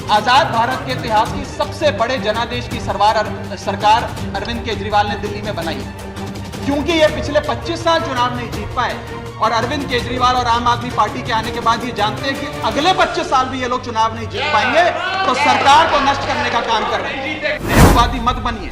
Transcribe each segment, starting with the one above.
आजाद भारत के इतिहास की सबसे बड़े जनादेश की सरकार अरविंद केजरीवाल ने दिल्ली में बनाई, क्योंकि ये पिछले 25 साल चुनाव नहीं जीत पाए और अरविंद केजरीवाल और आम आदमी पार्टी के आने के बाद ये जानते हैं कि अगले 25 साल भी ये लोग चुनाव नहीं जीत पाएंगे, तो सरकार को नष्ट करने का काम कर रहे हैं। नेहरूवादी मत बनिए,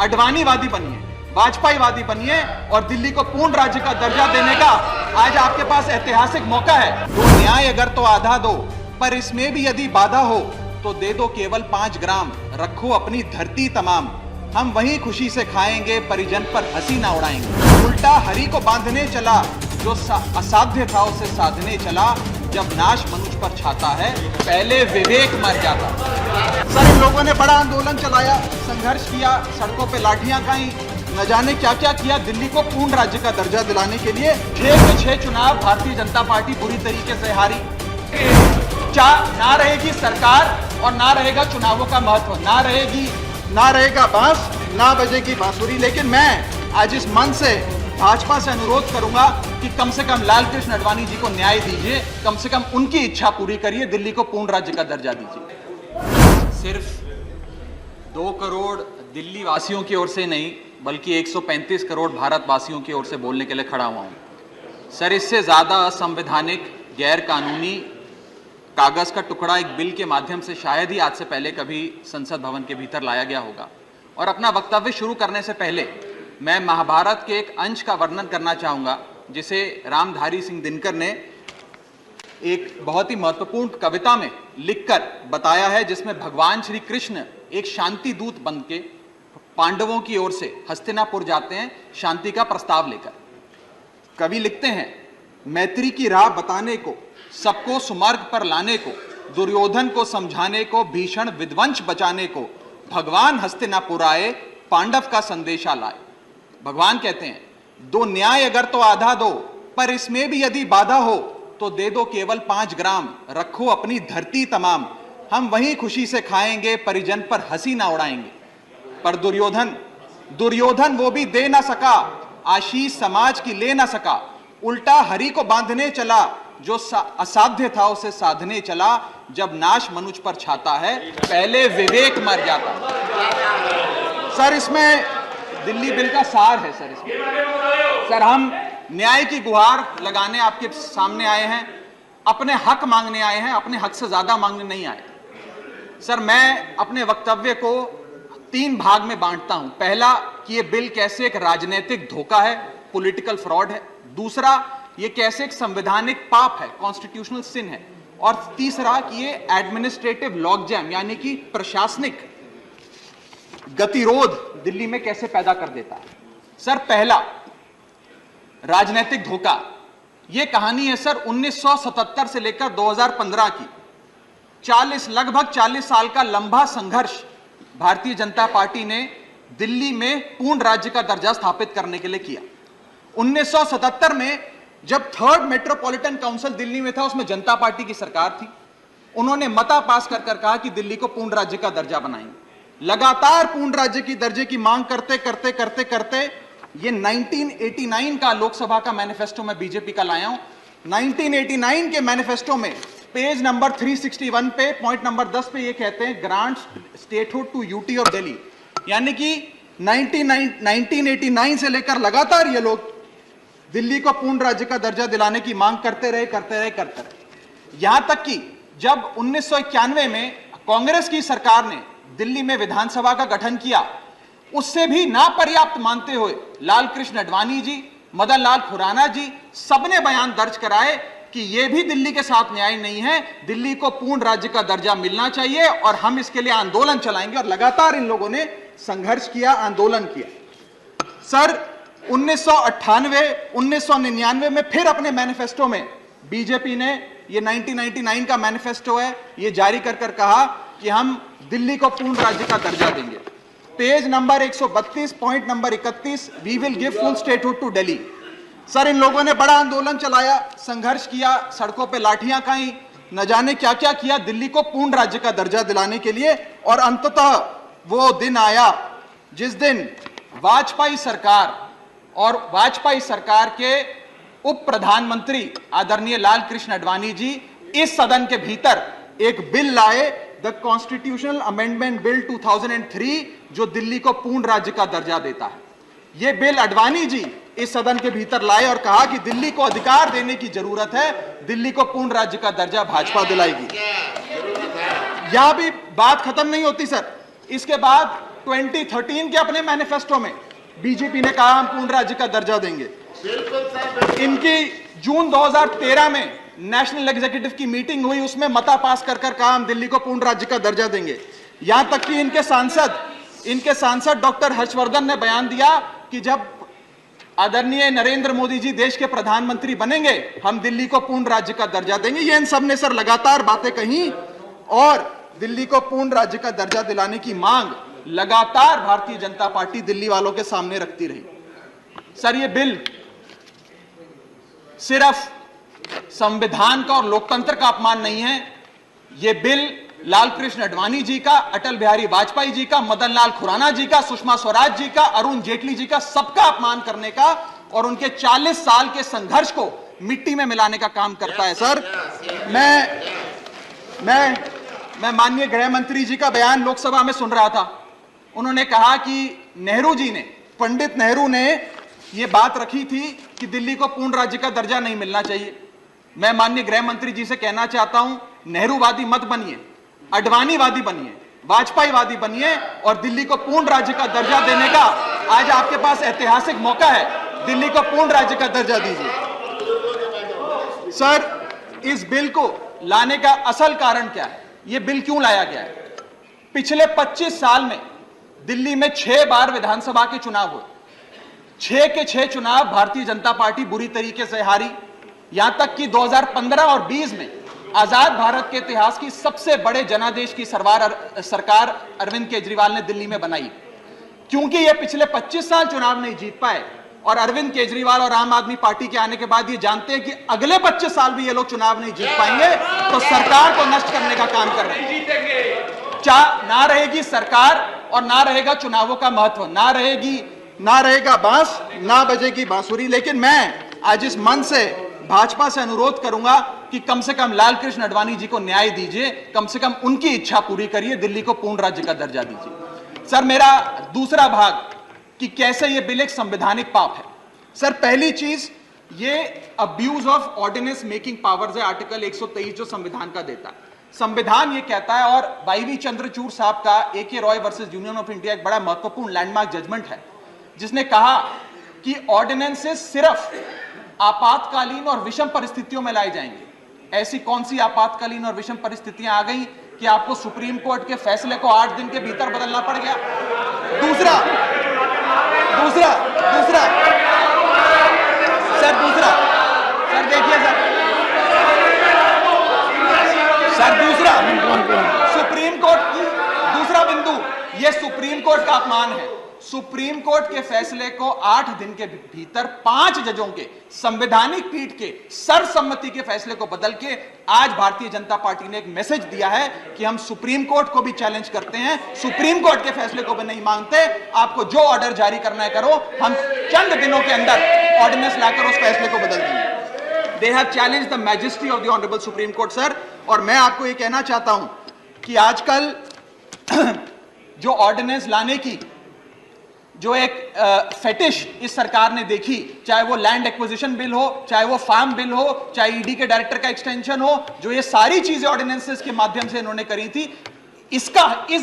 अडवाणीवादी बनिए, वाजपेयीवादी बनिए और दिल्ली को पूर्ण राज्य का दर्जा देने का आज आपके पास ऐतिहासिक मौका है। तो न्याय अगर तो आधा दो, पर इसमें भी यदि बाधा हो तो दे दो केवल 5 ग्राम, रखो अपनी धरती तमाम, हम वहीं खुशी से खाएंगे, परिजन पर हंसी ना उड़ाएंगे। उल्टा हरि को बांधने चला, जो असाध्य था उसे साधने चला, जब नाश मनुष्य पर छाता है पहले विवेक मर जाता। सर, इन लोगों ने बड़ा आंदोलन चलाया, संघर्ष किया, सड़कों पे लाठियां खाई, न जाने क्या क्या किया दिल्ली को पूर्ण राज्य का दर्जा दिलाने के लिए। 6 के 6 चुनाव भारतीय जनता पार्टी बुरी तरीके से हारी। ना रहेगी सरकार और ना रहेगा चुनावों का महत्व, ना रहेगा बांस, ना बजेगी बांसुरी। लेकिन मैं आज इस मंच से भाजपा से अनुरोध करूंगा कि कम से कम लालकृष्ण आडवाणी जी को न्याय दीजिए, कम से कम उनकी इच्छा पूरी करिए, दिल्ली को पूर्ण राज्य का दर्जा दीजिए। सिर्फ 2 करोड़ दिल्ली वासियों की ओर से नहीं, बल्कि 135 करोड़ भारतवासियों की ओर से बोलने के लिए खड़ा हुआ हूं। सर, इससे ज्यादा असंवैधानिक, गैर कानूनी कागज का टुकड़ा एक बिल के माध्यम से शायद ही आज से पहले कभी संसद भवन के भीतर लाया गया होगा। और अपना वक्तव्य शुरू करने से पहले मैं महाभारत के एक अंश का वर्णन करना चाहूंगा, जिसे रामधारी सिंह दिनकर ने एक बहुत ही महत्वपूर्ण कविता में लिखकर बताया है, जिसमें भगवान श्री कृष्ण एक शांति दूत बन के पांडवों की ओर से हस्तिनापुर जाते हैं शांति का प्रस्ताव लेकर। कवि लिखते हैं, मैत्री की राह बताने को, सबको सुमार्ग पर लाने को, दुर्योधन को समझाने को, भीषण विध्वंस बचाने को, भगवान हस्तिनापुर आए, पांडव का संदेशा लाए। भगवान कहते हैं, दो न्याय अगर तो आधा दो, पर इसमें भी यदि बाधा हो तो दे दो केवल 5 ग्राम, रखो अपनी धरती तमाम, हम वहीं खुशी से खाएंगे, परिजन पर हंसी ना उड़ाएंगे। पर दुर्योधन वो भी दे ना सका, आशीष समाज की ले ना सका, उल्टा हरि को बांधने चला, जो असाध्य था उसे साधने चला, जब नाश मनुष्य पर छाता है पहले विवेक मर जाता। सर, इसमें दिल्ली बिल का सार है। सर, हम न्याय की गुहार लगाने आपके सामने आए हैं, अपने हक मांगने आए हैं, अपने हक से ज्यादा मांगने नहीं आए। सर, मैं अपने वक्तव्य को 3 भाग में बांटता हूं। पहला, कि यह बिल कैसे एक राजनीतिक धोखा है, पॉलिटिकल फ्रॉड है। दूसरा, ये कैसे एक संवैधानिक पाप है, कॉन्स्टिट्यूशनल सिन है। और तीसरा, कि ये एडमिनिस्ट्रेटिव लॉकजैम यानी कि प्रशासनिक गतिरोध दिल्ली में कैसे पैदा कर देता है। सर, पहला, राजनीतिक धोखा। यह कहानी है सर 1977 से लेकर 2015 की। लगभग 40 साल का लंबा संघर्ष भारतीय जनता पार्टी ने दिल्ली में पूर्ण राज्य का दर्जा स्थापित करने के लिए किया। 1977 में जब 3rd मेट्रोपॉलिटन काउंसिल दिल्ली में था, उसमें जनता पार्टी की सरकार थी। उन्होंने मता पास कर कहा कि दिल्ली को पूर्ण राज्य का दर्जा बनाएंगे। लगातार पूर्ण राज्य की दर्जे की मांग करते करते ये 1989 का लोकसभा का मैनिफेस्टो में बीजेपी का लाया हूं। 1989 के मैनिफेस्टो में पेज नंबर 361 पे पॉइंट नंबर 10 पे ये कहते हैं, ग्रांट स्टेटहुड टू यूटी और दिल्ली। यानी कि 1989 से लेकर लगातार ये लोग दिल्ली को पूर्ण राज्य का दर्जा दिलाने की मांग करते रहे। यहां तक कि जब 1991 में कांग्रेस की सरकार ने दिल्ली में विधानसभा का गठन किया, उससे भी ना पर्याप्त मानते हुए लालकृष्ण आडवाणी जी, मदन लाल खुराना जी, सबने बयान दर्ज कराए कि यह भी दिल्ली के साथ न्याय नहीं है, दिल्ली को पूर्ण राज्य का दर्जा मिलना चाहिए और हम इसके लिए आंदोलन चलाएंगे। और लगातार इन लोगों ने संघर्ष किया, आंदोलन किया। सर, 1998, 1999 में फिर अपने मैनिफेस्टो में बीजेपी ने, ये 1999 का मैनिफेस्टो है, ये जारी कर कहा कि हम दिल्ली को पूर्ण राज्य का दर्जा देंगे। Page number 132 point number 31, we will give full statehood to Delhi. Sir, इन लोगों ने बड़ा आंदोलन चलाया, संघर्ष किया, सड़कों पे लाठियां खाई, न जाने क्या क्या किया दिल्ली को पूर्ण राज्य का दर्जा दिलाने के लिए। और अंततः वो दिन आया जिस दिन वाजपेयी सरकार के उप प्रधानमंत्री आदरणीय लालकृष्ण आडवाणी जी इस सदन के भीतर एक बिल लाए द कॉन्स्टिट्यूशनल अमेंडमेंट बिल 2003 जो दिल्ली को पूर्ण राज्य का दर्जा देता है। यह बिल अडवाणी जी इस सदन के भीतर लाए और कहा कि दिल्ली को अधिकार देने की जरूरत है, दिल्ली को पूर्ण राज्य का दर्जा भाजपा दिलाएगी। यहां भी बात खत्म नहीं होती सर। इसके बाद 2013 के अपने मैनिफेस्टो में बीजेपी ने कहा हम पूर्ण राज्य का दर्जा देंगे। इनकी जून 2013 में नेशनल एग्जीक्यूटिव की मीटिंग हुई, उसमें मता पास कर कहा हम दिल्ली को पूर्ण राज्य का दर्जा देंगे। यहां तक कि इनके सांसद डॉक्टर हर्षवर्धन ने बयान दिया कि जब आदरणीय नरेंद्र मोदी जी देश के प्रधानमंत्री बनेंगे हम दिल्ली को पूर्ण राज्य का दर्जा देंगे। ये इन सब ने सर लगातार बातें कही और दिल्ली को पूर्ण राज्य का दर्जा दिलाने की मांग लगातार भारतीय जनता पार्टी दिल्ली वालों के सामने रखती रही। सर ये बिल सिर्फ संविधान का और लोकतंत्र का अपमान नहीं है, यह बिल लालकृष्ण आडवाणी जी का, अटल बिहारी वाजपेयी जी का, मदन लाल खुराना जी का, सुषमा स्वराज जी का, अरुण जेटली जी का, सबका अपमान करने का और उनके 40 साल के संघर्ष को मिट्टी में मिलाने का काम करता है। सर मैं माननीय गृह मंत्री जी का बयान लोकसभा में सुन रहा था। उन्होंने कहा कि नेहरू जी ने, पंडित नेहरू ने यह बात रखी थी कि दिल्ली को पूर्ण राज्य का दर्जा नहीं मिलना चाहिए। मैं माननीय गृह मंत्री जी से कहना चाहता हूं, नेहरूवादी मत बनिए, अडवाणीवादी बनिए, वाजपेयीवादी बनिए और दिल्ली को पूर्ण राज्य का दर्जा देने का आज आपके पास ऐतिहासिक मौका है। दिल्ली को पूर्ण राज्य का दर्जा दीजिए। सर इस बिल को लाने का असल कारण क्या है? यह बिल क्यों लाया गया है? पिछले 25 साल में दिल्ली में 6 बार विधानसभा के चुनाव हुए। 6 के 6 चुनाव भारतीय जनता पार्टी बुरी तरीके से हारी। यहां तक कि 2015 और 20 में आजाद भारत के इतिहास की सबसे बड़े जनादेश की सरकार अरविंद केजरीवाल ने दिल्ली में बनाई। क्योंकि ये पिछले 25 साल चुनाव नहीं जीत पाए और अरविंद केजरीवाल और आम आदमी पार्टी के आने के बाद ये जानते हैं कि अगले 25 साल भी ये लोग चुनाव नहीं जीत पाएंगे, तो सरकार को नष्ट करने का काम कर रहे हैं। ना रहेगी सरकार और ना रहेगा चुनावों का महत्व, ना रहेगा बांस, ना बजेगी बांसुरी। लेकिन मैं आज इस मन से भाजपा से अनुरोध करूंगा कि कम से कम लालकृष्ण आडवाणी जी को न्याय दीजिए, कम से कम उनकी इच्छा पूरी करिए, दिल्ली को पूर्ण राज्य का दर्जा दीजिए। सर मेरा दूसरा भाग कि कैसे यह बिल एक संवैधानिक पाप है। सर पहली चीज, ये abuse of ordinance making powers है, आर्टिकल 123 जो संविधान का देता है। संविधान ये कहता है और वाईवी चंद्रचूड़ साहब का AK Roy versus union of India एक बड़ा महत्वपूर्ण लैंडमार्क जजमेंट है, जिसने कहा कि ऑर्डिनेंसेस सिर्फ आपातकालीन और विषम परिस्थितियों में लाए जाएंगे। ऐसी कौन सी आपातकालीन और विषम परिस्थितियां आ गई कि आपको सुप्रीम कोर्ट के फैसले को 8 दिन के भीतर बदलना पड़ गया? दूसरा देखिए सुप्रीम कोर्ट की दूसरा बिंदु, यह सुप्रीम कोर्ट का अपमान है। सुप्रीम कोर्ट के फैसले को 8 दिन के भीतर 5 जजों के संवैधानिक पीठ के सर्वसम्मति के फैसले को बदल के आज भारतीय जनता पार्टी ने एक मैसेज दिया है कि हम सुप्रीम कोर्ट को भी चैलेंज करते हैं, सुप्रीम कोर्ट के फैसले को भी नहीं मांगते। आपको जो ऑर्डर जारी करना है करो, हम चंद दिनों के अंदर ऑर्डिनेंस लाकर उस फैसले को बदल देंगे। They have challenged the majesty of the honourable supreme court sir. और मैं आपको ये कहना चाहता हूं कि आजकल जो ऑर्डिनेंस लाने की जो एक फेटिश इस सरकार ने देखी, चाहे वो लैंड एक्विजिशन बिल हो, चाहे वो फार्म बिल हो, चाहे ईडी के डायरेक्टर का एक्सटेंशन हो, जो ये सारी चीजें ऑर्डिनेंसेस के माध्यम से इन्होंने करी थी, इस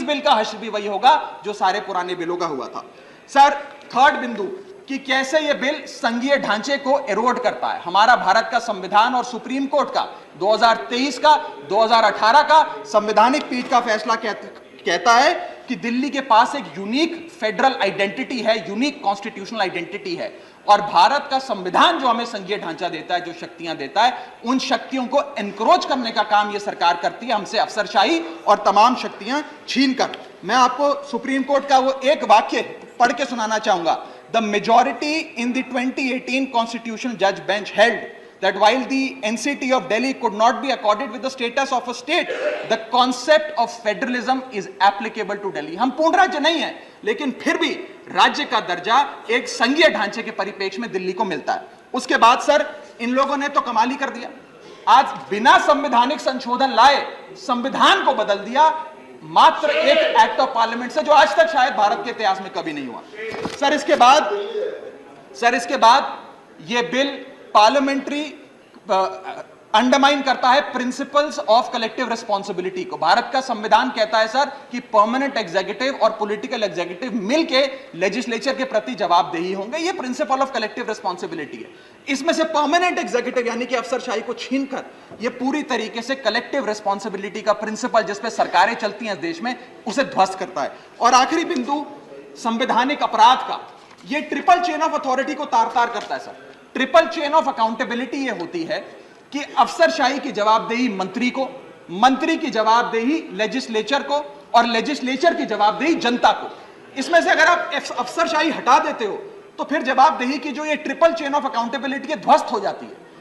बिल का हश्र भी वही होगा जो सारे पुराने बिलों का हुआ था। सर थर्ड बिंदु कि कैसे ये बिल संघीय ढांचे को एरोड करता है। हमारा भारत का संविधान और सुप्रीम कोर्ट का 2023 का 2018 का संवैधानिक पीठ का फैसला कहता है कि दिल्ली के पास एक यूनिक फेडरल आइडेंटिटी है, यूनिक कॉन्स्टिट्यूशनल आइडेंटिटी है। और भारत का संविधान जो हमें संघीय ढांचा देता है, जो शक्तियां देता है, उन शक्तियों को एनक्रोच करने का काम यह सरकार करती है, हमसे अफसरशाही और तमाम शक्तियां छीनकर। मैं आपको सुप्रीम कोर्ट का वो एक वाक्य पढ़ के सुनाना चाहूंगा। The majority in the 2018 constitutional जज bench held that while the NCT of Delhi could not be accorded with the status of a state, the concept of federalism is applicable to Delhi. हम पूर्ण राज्य नहीं है, लेकिन फिर भी राज्य का दर्जा एक संघीय ढांचे के परिप्रेक्ष्य में दिल्ली को मिलता है। उसके बाद सर इन लोगों ने तो कमाल ही कर दिया। आज बिना संवैधानिक संशोधन लाए संविधान को बदल दिया मात्र एक एक्ट ऑफ पार्लियामेंट से, जो आज तक शायद भारत के इतिहास में कभी नहीं हुआ। सर इसके बाद यह बिल पार्लियामेंट्री अंडरमाइन करता है प्रिंसिपल्स ऑफ कलेक्टिव रिस्पांसिबिलिटी को। भारत का संविधान कहता है सर कि परमानेंट एग्जीक्यूटिव और पॉलिटिकल एग्जीक्यूटिव मिलके लेजिस्लेचर के प्रति जवाबदेही होंगे। ये प्रिंसिपल ऑफ कलेक्टिव रिस्पांसिबिलिटी है। इसमें से परमानेंट एग्जीक्यूटिव यानी कि अफसरशाही को छीनकर ये पूरी तरीके से कलेक्टिव रिस्पांसिबिलिटी का प्रिंसिपल जिस पे सरकारें चलती हैं इस देश में, उसे ध्वस्त करता है। और आखिरी बिंदु संवैधानिक अपराध का, ये ट्रिपल चेन ऑफ अथॉरिटी को तार तार करता है sir. Triple chain of accountability ये होती है कि अफसरशाही की जवाबदेही मंत्री को, मंत्री की जवाबदेही लेजिस्लेचर को, और लेजिस्लेचर की जवाबदेही जनता को। इसमें से अगर आप अफसरशाही हटा देते हो तो फिर जवाबदेही की जो ये ट्रिपल चेन ऑफ अकाउंटेबिलिटी ध्वस्त हो जाती है।